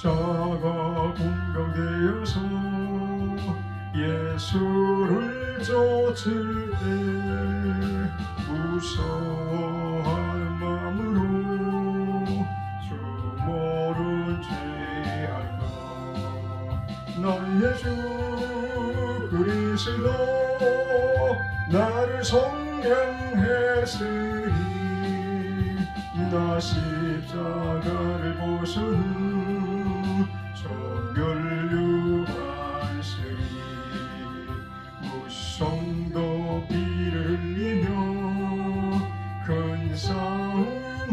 십자가 공경되어서 예수를 쫓을 때 무서워하는 마음으로 주 모른 죄할까. 나의 주 그리스도 나를 성량했으니 나 십자가를 보시는 정결유관스리 무성도 피를 흘리며 큰 싸움하는데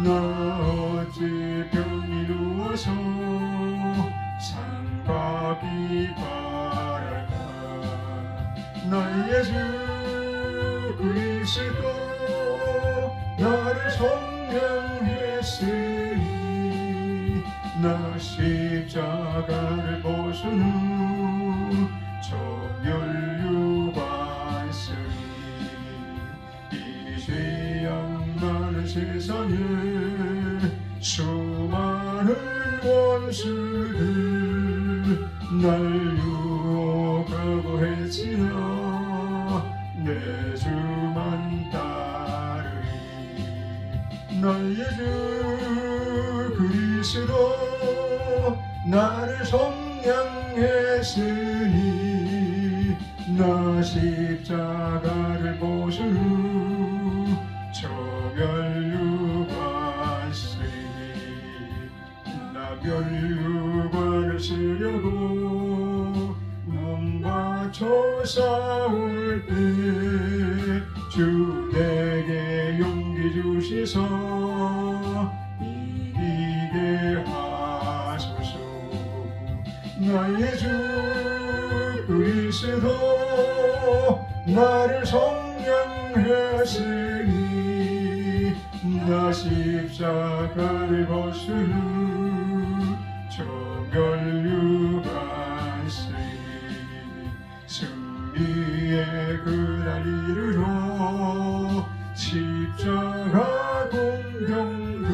나 어찌 병이 누워서 상받기 바랄까. 나의 주 그리스도 나를 성량했으니 나 십자가를 보시는 정결유관스리 이 죄악많은 세상에 수많은 원수들 날 유혹하고 했지나 내 주만 따르리. 나의 주 그리스도 나를 성량했으니 나 십자가를 보시는 정결유관스리 나 결유관을 쓰려고 눈바쳐 싸울 때 주 내게 용기 주시사 이기게 하소서. 나의 주 그리스도 나를 성량했으니 나 십자가를 벗으는 정결유관스리 승리의 그날 이르러 십자가 공경들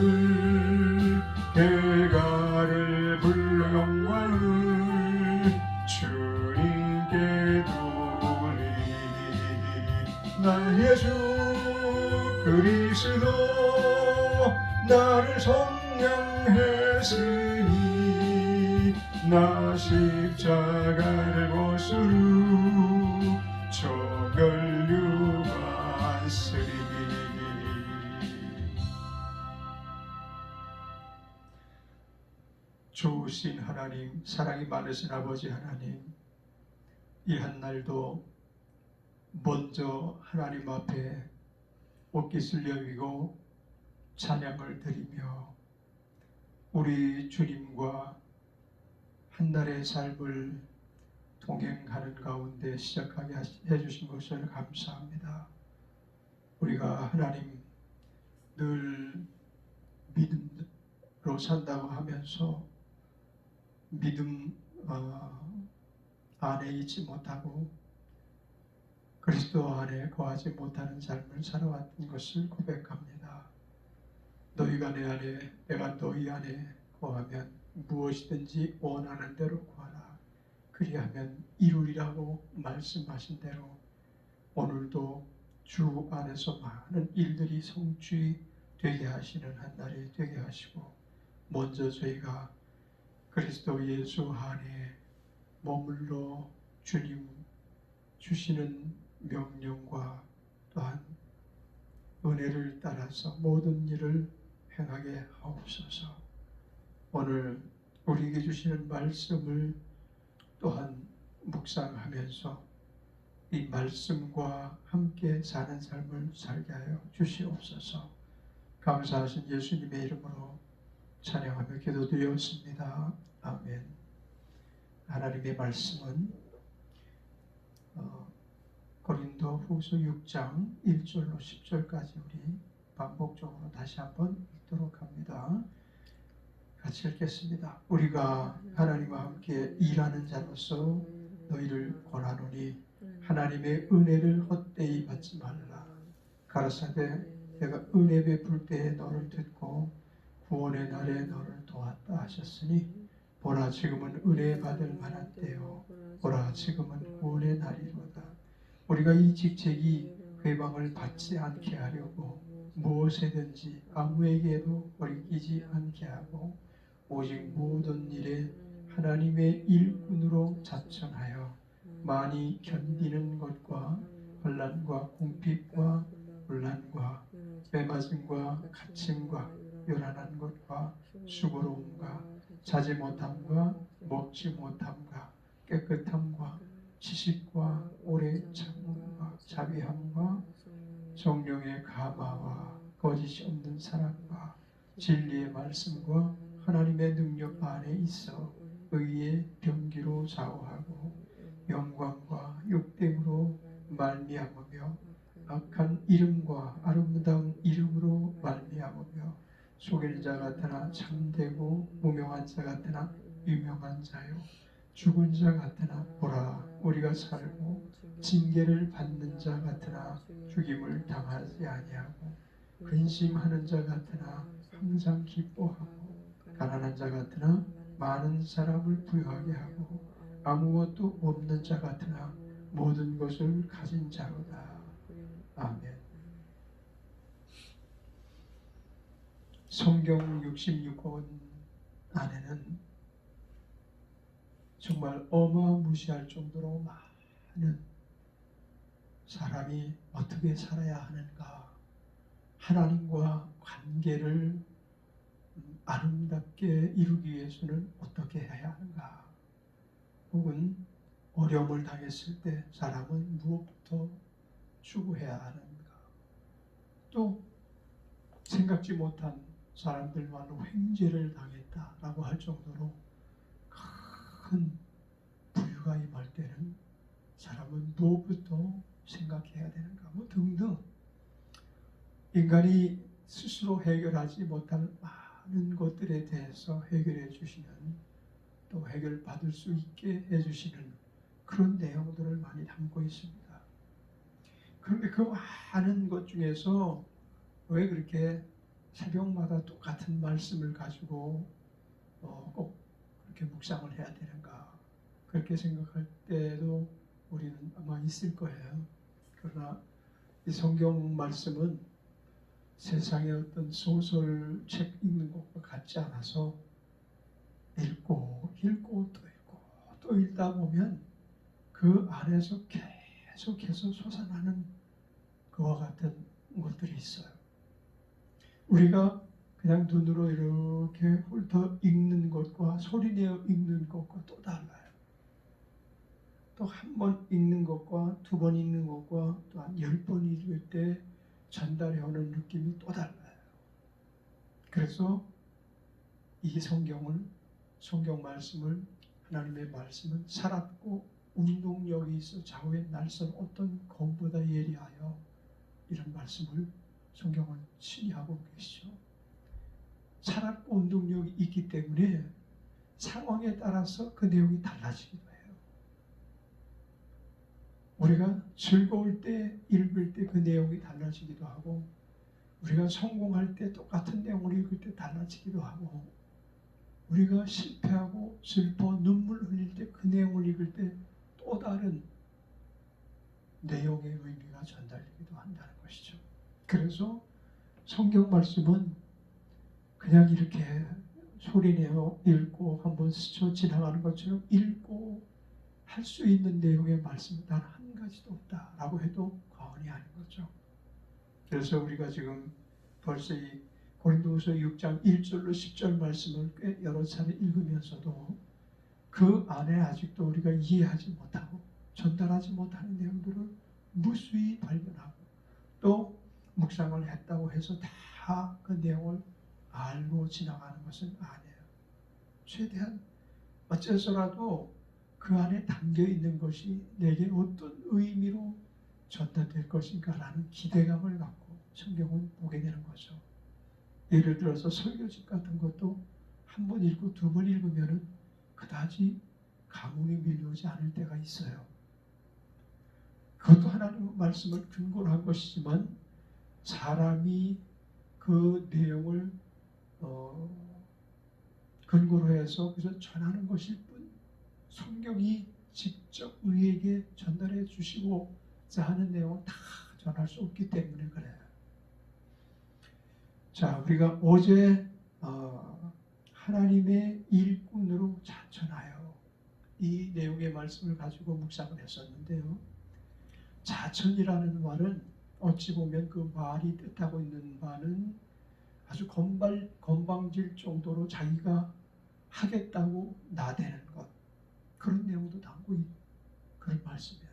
결과를 불러 영광을 주님께 돌리리. 나의 주 그리스도 나를 성량했으니 나 십자가를 벗으루 정결유관스리. 좋으신 하나님, 사랑이 많으신 아버지 하나님, 이 한날도 먼저 하나님 앞에 옷깃을 여미고 찬양을 드리며 우리 주님과 한날의 삶을 동행하는 가운데 시작하게 해주신 것을 감사합니다. 우리가 하나님 늘 믿음으로 산다고 하면서 믿음 안에 있지 못하고 그리스도 안에 거하지 못하는 삶을 살아왔던 것을 고백합니다. 너희가 내 안에 내가 너희 안에 거하면 무엇이든지 원하는 대로 구하라. 그리하면 이루리라고 말씀하신 대로 오늘도 주 안에서 많은 일들이 성취되게 하시는 한날이 되게 하시고 먼저 저희가 그리스도 예수 안에 머물러 주님 주시는 명령과 또한 은혜를 따라서 모든 일을 행하게 하옵소서. 오늘 우리에게 주시는 말씀을 또한 묵상하면서 이 말씀과 함께 사는 삶을 살게 하여 주시옵소서. 감사하신 예수님의 이름으로 찬양하며 기도드렸습니다. 아멘. 하나님의 말씀은 고린도 후서 6장 1절로 10절까지 우리 반복적으로 다시 한번 읽도록 합니다. 같이 읽겠습니다. 우리가 하나님과 함께 일하는 자로서 너희를 권하노니 하나님의 은혜를 헛되이 받지 말라. 가라사대 내가 은혜 베풀 때에 너를 듣고 구원의 날에 너를 도왔다 하셨으니 보라 지금은 은혜 받을 만한 때요 보라 지금은 구원의 날이로다. 우리가 이 직책이 회방을 받지 않게 하려고 무엇에든지 아무에게도 버리지 않게 하고 오직 모든 일에 하나님의 일꾼으로 자천하여 많이 견디는 것과 혼란과 궁핍과 혼란과 매맞음과 갇힘과 요란한 것과 수고로움과 자지 못함과 먹지 못함과 깨끗함과 지식과 오래 참음과 자비함과 성령의 감화와 거짓이 없는 사랑과 진리의 말씀과 하나님의 능력 안에 있어 의의 병기로 좌우하고 영광과 욕됨으로 말미암으며 악한 이름과 아름다운 이름으로 말미암으며 속일 자 같으나 참되고 무명한 자 같으나 유명한 자요 죽은 자 같으나 보라 우리가 살고 징계를 받는 자 같으나 죽임을 당하지 아니하고 근심하는 자 같으나 항상 기뻐하고 가난한 자 같으나 많은 사람을 부유하게 하고 아무것도 없는 자 같으나 모든 것을 가진 자로다. 아멘. 성경 66권 안에는 정말 어마무시할 정도로 많은 사람이 어떻게 살아야 하는가, 하나님과 관계를 아름답게 이루기 위해서는 어떻게 해야 하는가, 혹은 어려움을 당했을 때 사람은 무엇부터 추구해야 하는가, 또 생각지 못한 사람들만 횡재를 당했다라고 할 정도로 큰 부유가 임할 때는 사람은 무엇부터 생각해야 되는가, 뭐 등등 인간이 스스로 해결하지 못할 많은 것들에 대해서 해결해 주시는, 또 해결받을 수 있게 해주시는 그런 내용들을 많이 담고 있습니다. 그런데 그 많은 것 중에서 왜 그렇게 새벽마다 똑같은 말씀을 가지고 꼭 그렇게 묵상을 해야 되는가, 그렇게 생각할 때도 우리는 아마 있을 거예요. 그러나 이 성경 말씀은 세상의 어떤 소설책 읽는 것과 같지 않아서 읽고 또 읽다 보면 그 안에서 계속해서 솟아나는 그와 같은 것들이 있어요. 우리가 그냥 눈으로 이렇게 훑어 읽는 것과 소리내어 읽는 것과 또 달라요. 또 한 번 읽는 것과 두 번 읽는 것과 또 한 10번 읽을 때 전달해오는 느낌이 또 달라요. 그래서 이 성경 말씀을, 하나님의 말씀은 살았고 운동력이 있어 좌우의 날선 어떤 검보다 예리하여, 이런 말씀을 성경은 친히 하고 계시죠. 살았고 운동력이 있기 때문에 상황에 따라서 그 내용이 달라지기도 해요. 우리가 즐거울 때 읽을 때 그 내용이 달라지기도 하고, 우리가 성공할 때 똑같은 내용을 읽을 때 달라지기도 하고, 우리가 실패하고 슬퍼 눈물 흘릴 때 그 내용을 읽을 때 또 다른 내용의 의미가 전달되기도 한다는 것이죠. 그래서 성경 말씀은 그냥 이렇게 소리내어 읽고 한번 스쳐 지나가는 것처럼 읽고 할 수 있는 내용의 말씀은 단 한 가지도 없다라고 해도 과언이 아닌 거죠. 그래서 우리가 지금 벌써 이 고린도후서 6장 1절로 10절 말씀을 꽤 여러 차례 읽으면서도 그 안에 아직도 우리가 이해하지 못하고 전달하지 못하는 내용들을 무수히 발견하고, 또 묵상을 했다고 해서 다 그 내용을 알고 지나가는 것은 아니에요. 최대한 어째서라도 그 안에 담겨 있는 것이 내게 어떤 의미로 전달될 것인가라는 기대감을 갖고 성경을 보게 되는 거죠. 예를 들어서 설교집 같은 것도 한 번 읽고 두 번 읽으면 그다지 감흥이 밀려오지 않을 때가 있어요. 그것도 하나님의 말씀을 근거로 한 것이지만 사람이 그 내용을 근거로 해서 그저 전하는 것일 뿐 성경이 직접 우리에게 전달해 주시고자 하는 내용을 다 전할 수 없기 때문에 그래요. 자, 우리가 어제 하나님의 일꾼으로 자천하여 이 내용의 말씀을 가지고 묵상을 했었는데요. 자천이라는 말은 어찌 보면 그 말이 뜻하고 있는 바는 아주 건방질 정도로 자기가 하겠다고 나대는 것, 그런 내용도 담고 있는 그런 말씀이에요.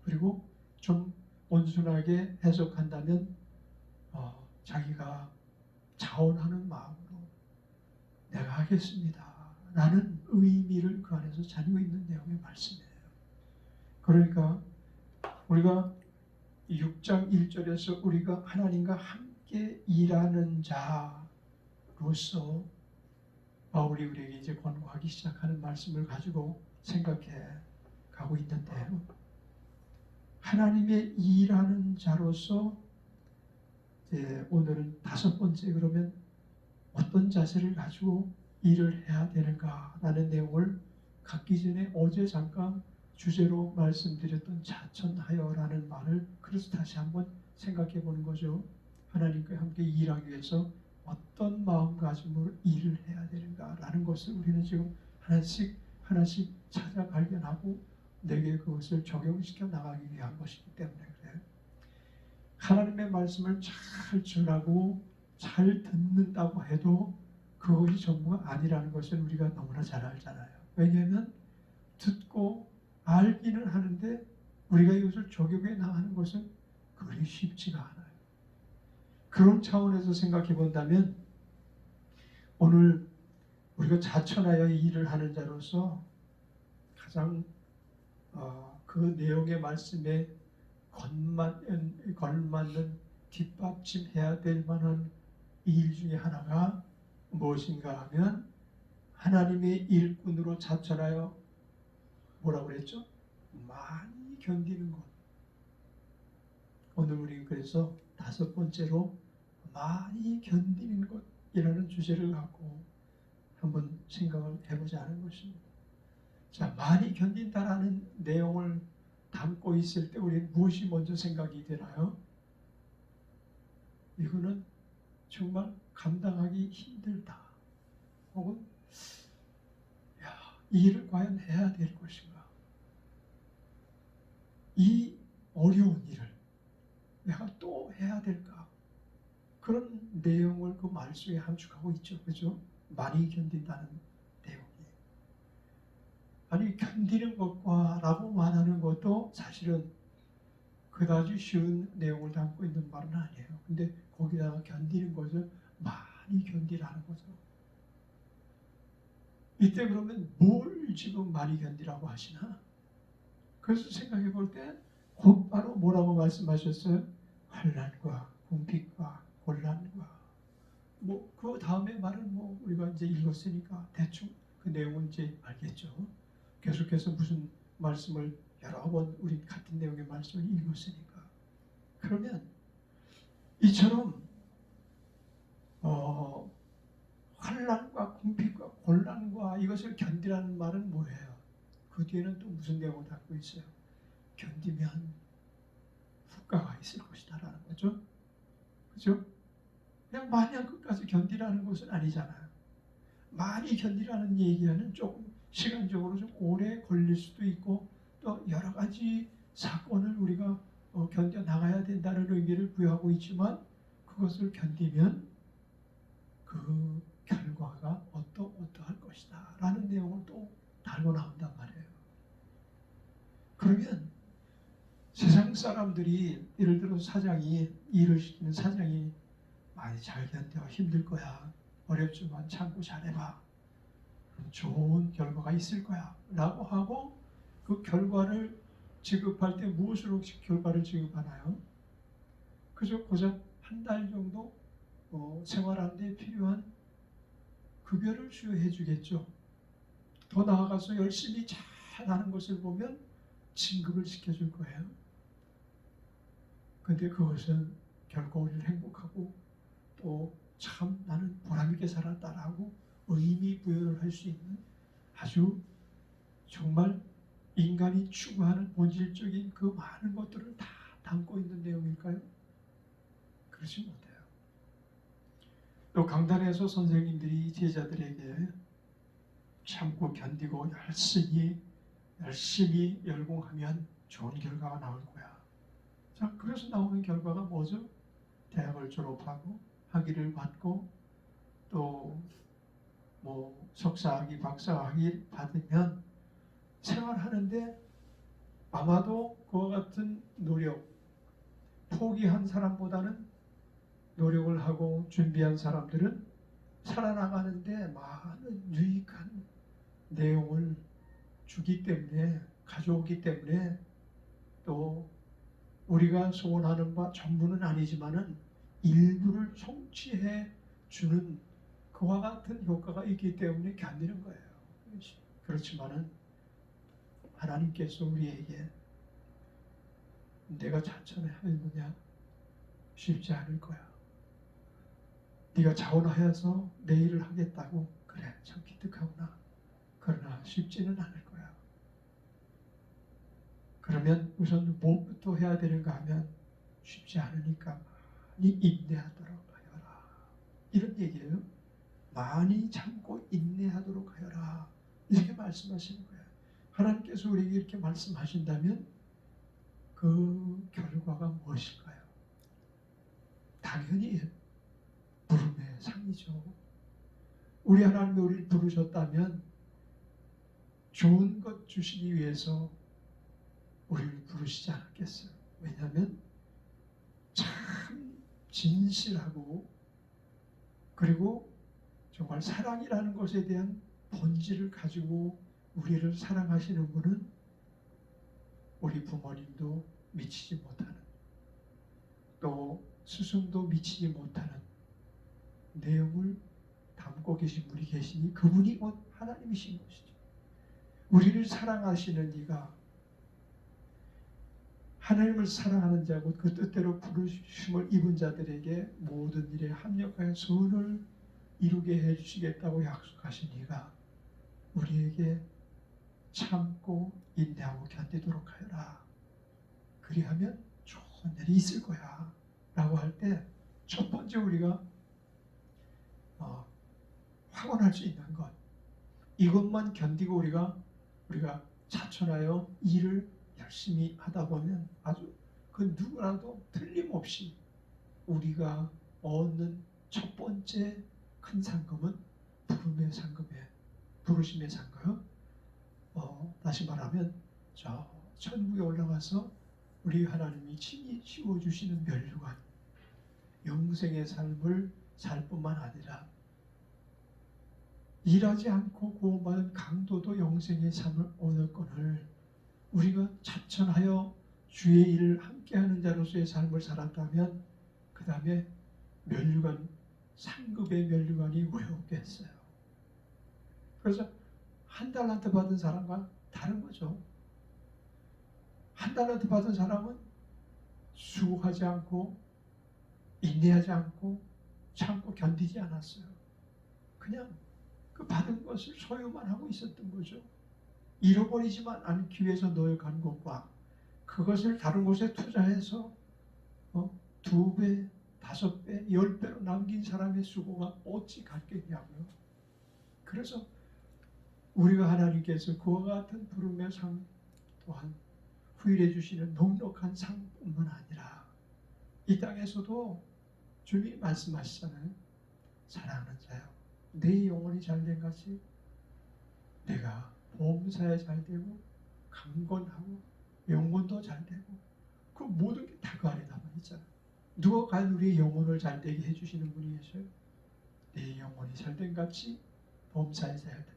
그리고 좀 온순하게 해석한다면 자기가 자원하는 마음으로 내가 하겠습니다 라는 의미를 그 안에서 자리고 있는 내용의 말씀이에요. 그러니까 우리가 6장 1절에서 우리가 하나님과 함께 일하는 자로서 바울이 우리에게 이제 권고하기 시작하는 말씀을 가지고 생각해 가고 있는데요. 하나님의 일하는 자로서 이제 오늘은 5번째, 그러면 어떤 자세를 가지고 일을 해야 되는가라는 내용을 갖기 전에 어제 잠깐 주제로 말씀드렸던 자천하여라는 말을 그래서 다시 한번 생각해 보는 거죠. 하나님과 함께 일하기 위해서 어떤 마음가짐으로 일을 해야 되는가라는 것을 우리는 지금 하나씩 찾아 발견하고 내게 그것을 적용시켜 나가기 위한 것이기 때문에 그래요. 하나님의 말씀을 잘 전하고 잘 듣는다고 해도 그것이 전부가 아니라는 것을 우리가 너무나 잘 알잖아요. 왜냐하면 듣고 알기는 하는데 우리가 이것을 적용해 나가는 것은 그리 쉽지가 않아요. 그런 차원에서 생각해 본다면 오늘 우리가 자천하여 일을 하는 자로서 가장 그 내용의 말씀에 걸맞는 뒷받침해야 될 만한 일 중에 하나가 무엇인가 하면 하나님의 일꾼으로 자천하여 뭐라고 그랬죠? 많이 견디는 것. 오늘 우리 그래서 5번째로 많이 견디는 것이라는 주제를 갖고 한번 생각을 해보자 하는 것입니다. 자, 많이 견딘다라는 내용을 담고 있을 때 우리는 무엇이 먼저 생각이 되나요? 이거는 정말 감당하기 힘들다. 혹은 이 일을 과연 해야 될 것인가? 이 어려운 일을 내가 또 해야 될까? 그런 내용을 그 말 속에 함축하고 있죠. 그죠? 많이 견딘다는 내용이. 아니, 견디는 것과 라고 말하는 것도 사실은 그다지 쉬운 내용을 담고 있는 말은 아니에요. 근데 거기다가 견디는 것을 많이 견디라는 거죠. 이때 그러면 뭘 지금 많이 견디라고 하시나? 그래서 생각해 볼 때 곧바로 뭐라고 말씀하셨어요? 환난과 궁핍과 곤란과 그 다음에 말은 우리가 이제 읽었으니까 대충 그 내용은 이제 알겠죠. 계속해서 무슨 말씀을 여러 번 우리 같은 내용의 말씀을 읽었으니까. 그러면 이처럼 환난과 궁핍과 곤란과 이것을 견디라는 말은 뭐예요? 그 뒤에는 또 무슨 내용을 담고 있어요? 견디면 후과가 있을 것이다 라는 거죠. 그죠? 그냥 마냥 끝까지 견디라는 것은 아니잖아요. 많이 견디라는 얘기는 조금 시간적으로 좀 오래 걸릴 수도 있고 또 여러 가지 사건을 우리가 견뎌 나가야 된다는 의미를 부여하고 있지만 그것을 견디면 그 결과가 어떠할 것이다 라는 내용을 또 달고 나온단 말이에요. 그러면 세상 사람들이 예를 들어 일을 시키는 사장이 많이 잘 견뎌, 힘들 거야, 어렵지만 참고 잘해봐, 좋은 결과가 있을 거야 라고 하고 그 결과를 지급할 때 무엇으로 결과를 지급하나요? 그저 고작 한 달 정도 생활하는 데 필요한 급여를 수여해 주겠죠. 더 나아가서 열심히 잘하는 것을 보면 진급을 시켜줄 거예요. 근데 그것은 결코 우리를 행복하고 또 참 나는 보람있게 살았다라고 의미 부여를 할 수 있는 아주 정말 인간이 추구하는 본질적인 그 많은 것들을 다 담고 있는 내용일까요? 그렇지 못해요. 또 강단에서 선생님들이 제자들에게 참고 견디고 열심히 열공하면 좋은 결과가 나올 거야. 자, 그래서 나오는 결과가 뭐죠? 대학을 졸업하고 학위를 받고 또 뭐 석사학위, 박사학위 받으면 생활하는데 아마도 그와 같은 노력, 포기한 사람보다는 노력을 하고 준비한 사람들은 살아나가는데 많은 유익한 내용을 주기 때문에, 가져오기 때문에, 또 우리가 소원하는 바 전부는 아니지만은 일부를 성취해 주는 그와 같은 효과가 있기 때문에 견디는 거예요. 그렇지만은 하나님께서 우리에게 내가 자천하였느냐? 쉽지 않을 거야. 네가 자원하여서 내 일을 하겠다고? 그래, 참 기특하구나. 그러나 쉽지는 않을 거야. 그러면 우선 뭐부터 해야 되는가 하면 쉽지 않으니까 많이 인내하도록 하여라. 이런 얘기예요. 많이 참고 인내하도록 하여라. 이렇게 말씀하시는 거예요. 하나님께서 우리에게 이렇게 말씀하신다면 그 결과가 무엇일까요? 당연히 부름의 상이죠. 우리 하나님이 우리를 부르셨다면 좋은 것 주시기 위해서 우리를 부르시지 않았겠어요. 왜냐하면 참 진실하고 그리고 정말 사랑이라는 것에 대한 본질을 가지고 우리를 사랑하시는 분은 우리 부모님도 미치지 못하는, 또 스승도 미치지 못하는 내용을 담고 계신 분이 계시니 그분이 곧 하나님이신 것이죠. 우리를 사랑하시는 이가 하나님을 사랑하는 자고 그 뜻대로 부르심을 입은 자들에게 모든 일에 합력하여 선을 이루게 해주시겠다고 약속하신 이가 우리에게 참고 인내하고 견디도록 하여라. 그리하면 좋은 일이 있을 거야 라고 할 때 첫 번째 우리가 확언할 수 있는 것, 이것만 견디고 우리가 자천하여 일을 열심히 하다 보면 아주 그 누구라도 틀림없이 우리가 얻는 첫 번째 큰 상금은 부르심의 상금. 다시 말하면 저 천국에 올라가서 우리 하나님이 친히 씌워주시는 면류관, 영생의 삶을 살 뿐만 아니라 일하지 않고 구원받은 강도도 영생의 삶을 얻었거늘 우리가 자천하여 주의 일을 함께하는 자로서의 삶을 살았다면 그 다음에 면류관, 상급의 면류관이 왜 없겠어요? 그래서 한 달란트 받은 사람과 다른 거죠. 한 달란트 받은 사람은 수고하지 않고 인내하지 않고 참고 견디지 않았어요. 그냥 그 받은 것을 소유만 하고 있었던 거죠. 잃어버리지만 않기 위해서 노력한 것과 그것을 다른 곳에 투자해서 2배, 5배, 10배로 남긴 사람의 수고가 어찌 같겠냐고요. 그래서 우리가 하나님께서 그와 같은 부름의 상 또한 후일해 주시는 넉넉한 상뿐만 아니라 이 땅에서도 주님이 말씀하시잖아요. 사랑하는 자요, 내 영혼이 잘된 같이 내가 보험사에 잘되고 강건하고 영혼도 잘되고 그 모든 게 다 그 안에 담아있잖아요. 누가 과연 우리의 영혼을 잘되게 해주시는 분이 계셔요? 내 영혼이 잘된 같이 보험사에 잘되고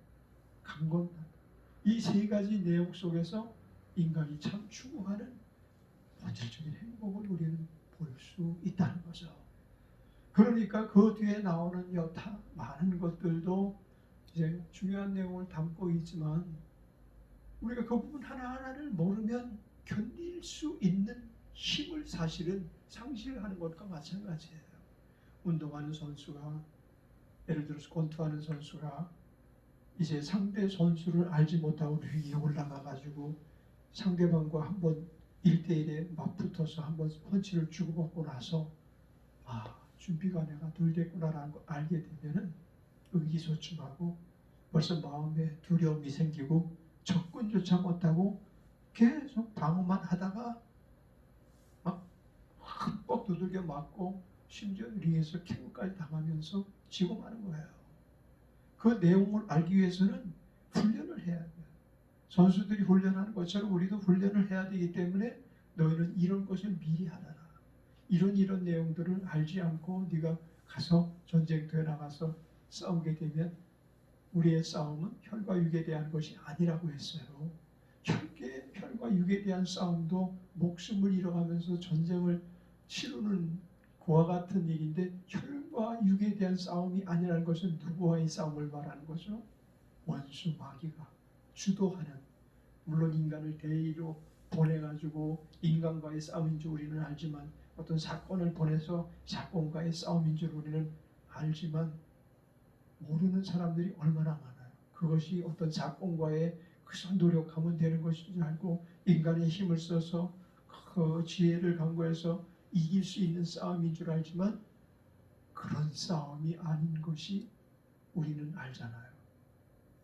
강건한 이 세 가지 내용 속에서 인간이 참 추구하는 본질적인 행복을 우리는 볼 수 있다는 거죠. 그러니까 그 뒤에 나오는 여타 많은 것들도 이제 중요한 내용을 담고 있지만 우리가 그 부분 하나하나를 모르면 견딜 수 있는 힘을 사실은 상실하는 것과 마찬가지예요. 운동하는 선수가, 예를 들어서 권투하는 선수가 이제 상대 선수를 알지 못하고 링에 올라가가지고 상대방과 한번 1대1에 맞붙어서 한번 펀치를 주고받고 나서 준비가 내가 덜 됐구나라는 걸 알게 되면은 의기소침하고 벌써 마음에 두려움이 생기고 접근조차 못하고 계속 방어만 하다가 막 흠뻑 두들겨 맞고 심지어 링에서 KO까지 당하면서 지고 마는 거예요. 그 내용을 알기 위해서는 훈련을 해야 돼요. 선수들이 훈련하는 것처럼 우리도 훈련을 해야 되기 때문에 너희는 이런 것을 미리 하라. 이런 내용들을 알지 않고 네가 가서 전쟁터에 나가서 싸우게 되면 우리의 싸움은 혈과 육에 대한 것이 아니라고 했어요. 혈과 육에 대한 싸움도 목숨을 잃어가면서 전쟁을 치르는 그와 같은 일인데 혈과 육에 대한 싸움이 아니라는 것은 누구와의 싸움을 말하는 거죠? 원수 마귀가 주도하는, 물론 인간을 대의로 보내가지고 인간과의 싸움인 줄 우리는 알지만, 어떤 사건을 보내서 사건과의 싸움인 줄 우리는 알지만 모르는 사람들이 얼마나 많아요. 그것이 어떤 사건과의 그저 노력하면 되는 것인 줄 알고 인간의 힘을 써서 그 지혜를 강구해서 이길 수 있는 싸움인 줄 알지만 그런 싸움이 아닌 것이 우리는 알잖아요.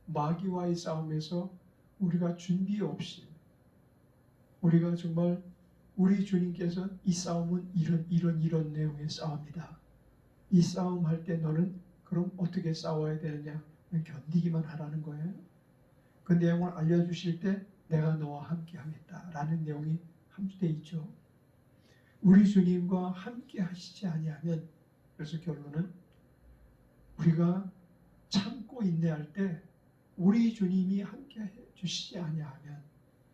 마귀와의 싸움에서 우리가 준비 없이, 우리가 정말 우리 주님께서 이 싸움은 이런 내용의 싸움이다. 이 싸움 할 때 너는 그럼 어떻게 싸워야 되느냐? 견디기만 하라는 거예요. 그 내용을 알려주실 때 내가 너와 함께 하겠다라는 내용이 함수되어 있죠. 우리 주님과 함께 하시지 아니하면, 그래서 결론은 우리가 참고 인내할 때 우리 주님이 함께 해주시지 아니하면,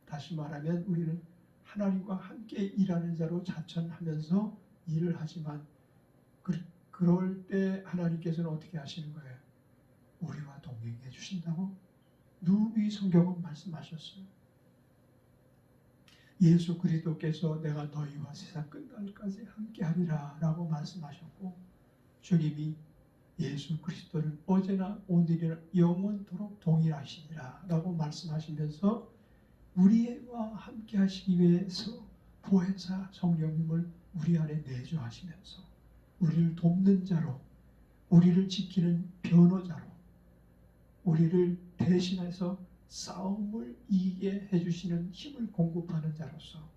다시 말하면 우리는 하나님과 함께 일하는 자로 자천하면서 일을 하지만 그럴 때 하나님께서는 어떻게 하시는 거예요? 우리와 동행해 주신다고 누누이 성경은 말씀하셨어요. 예수 그리스도께서 내가 너희와 세상 끝날까지 함께하리라 라고 말씀하셨고, 주님이 예수 그리스도는 어제나 오늘이나 영원토록 동일하시니라 라고 말씀하시면서 우리와 함께 하시기 위해서 보혜사 성령님을 우리 안에 내주하시면서 우리를 돕는 자로, 우리를 지키는 변호자로, 우리를 대신해서 싸움을 이기게 해주시는 힘을 공급하는 자로서,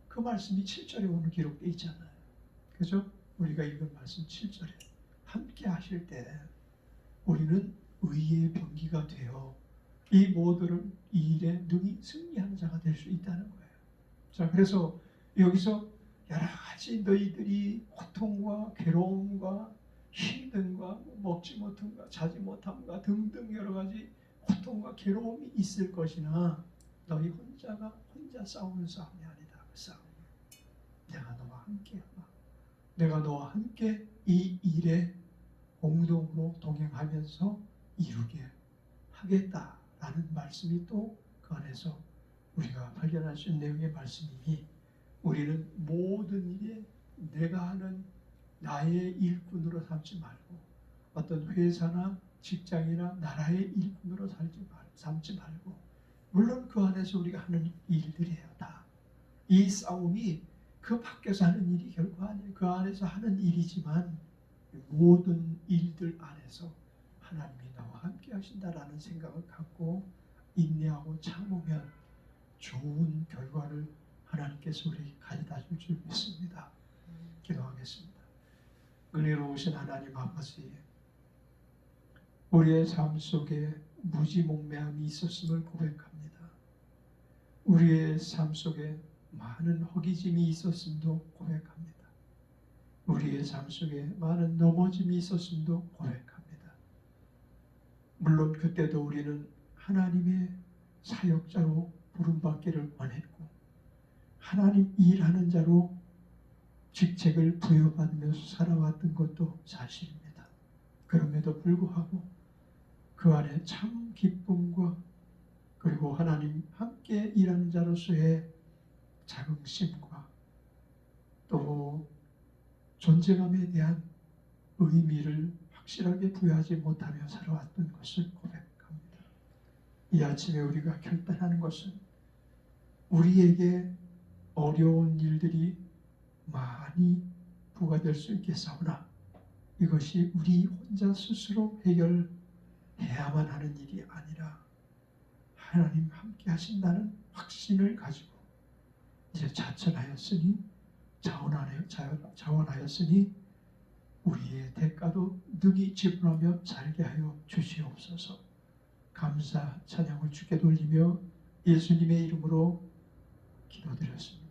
그 말씀이 7절에 오늘 기록되어 있잖아요. 그죠? 우리가 읽은 말씀 7절에 함께 하실 때 우리는 의의 병기가 되어 이 모든 일에 능히 승리하는 자가 될 수 있다는 거예요. 자, 그래서 여기서 여러 가지 너희들이 고통과 괴로움과 힘듦과 먹지 못함과 자지 못함과 등등 여러 가지 고통과 괴로움이 있을 것이나 너희 혼자 싸우는 싸움이 아니다. 그 싸움은 내가 너와 함께하마. 내가 너와 함께 이 일에 공동으로 동행하면서 이루게 하겠다라는 말씀이 또 그 안에서 우리가 발견할 수 있는 내용의 말씀이니, 우리는 모든 일에 내가 하는 나의 일꾼으로 삼지 말고 어떤 회사나 직장이나 나라의 일꾼으로 삼지 말고, 물론 그 안에서 우리가 하는 일들이에요. 다 이 싸움이 그 밖에서 하는 일이 결코 아니에요. 그 안에서 하는 일이지만 모든 일들 안에서 하나님이 나와 함께 하신다라는 생각을 갖고 인내하고 참으면 좋은 결과를 하나님께서 우리에게 가져다 줄 줄 믿습니다. 기도하겠습니다. 은혜로우신 하나님 아버지, 우리의 삶 속에 무지몽매함이 있었음을 고백합니다. 우리의 삶 속에 많은 허기짐이 있었음도 고백합니다. 우리의 삶 속에 많은 넘어짐이 있었음도 고백합니다. 물론 그때도 우리는 하나님의 사역자로 부름받기를 원했고 하나님 일하는 자로 직책을 부여받으면서 살아왔던 것도 사실입니다. 그럼에도 불구하고 그 안에 참 기쁨과 그리고 하나님 함께 일하는 자로서의 자긍심과 또 존재감에 대한 의미를 확실하게 부여하지 못하며 살아왔던 것을 고백합니다. 이 아침에 우리가 결단하는 것은 우리에게 어려운 일들이 많이 부과될 수 있겠사오나 이것이 우리 혼자 스스로 해결해야만 하는 일이 아니라 하나님 함께 하신다는 확신을 가지고 이제 자천하였으니 자원하였으니 우리의 대가도 능히 지불하며 살게 하여 주시옵소서. 감사 찬양을 주께 돌리며 예수님의 이름으로 기도드렸습니다.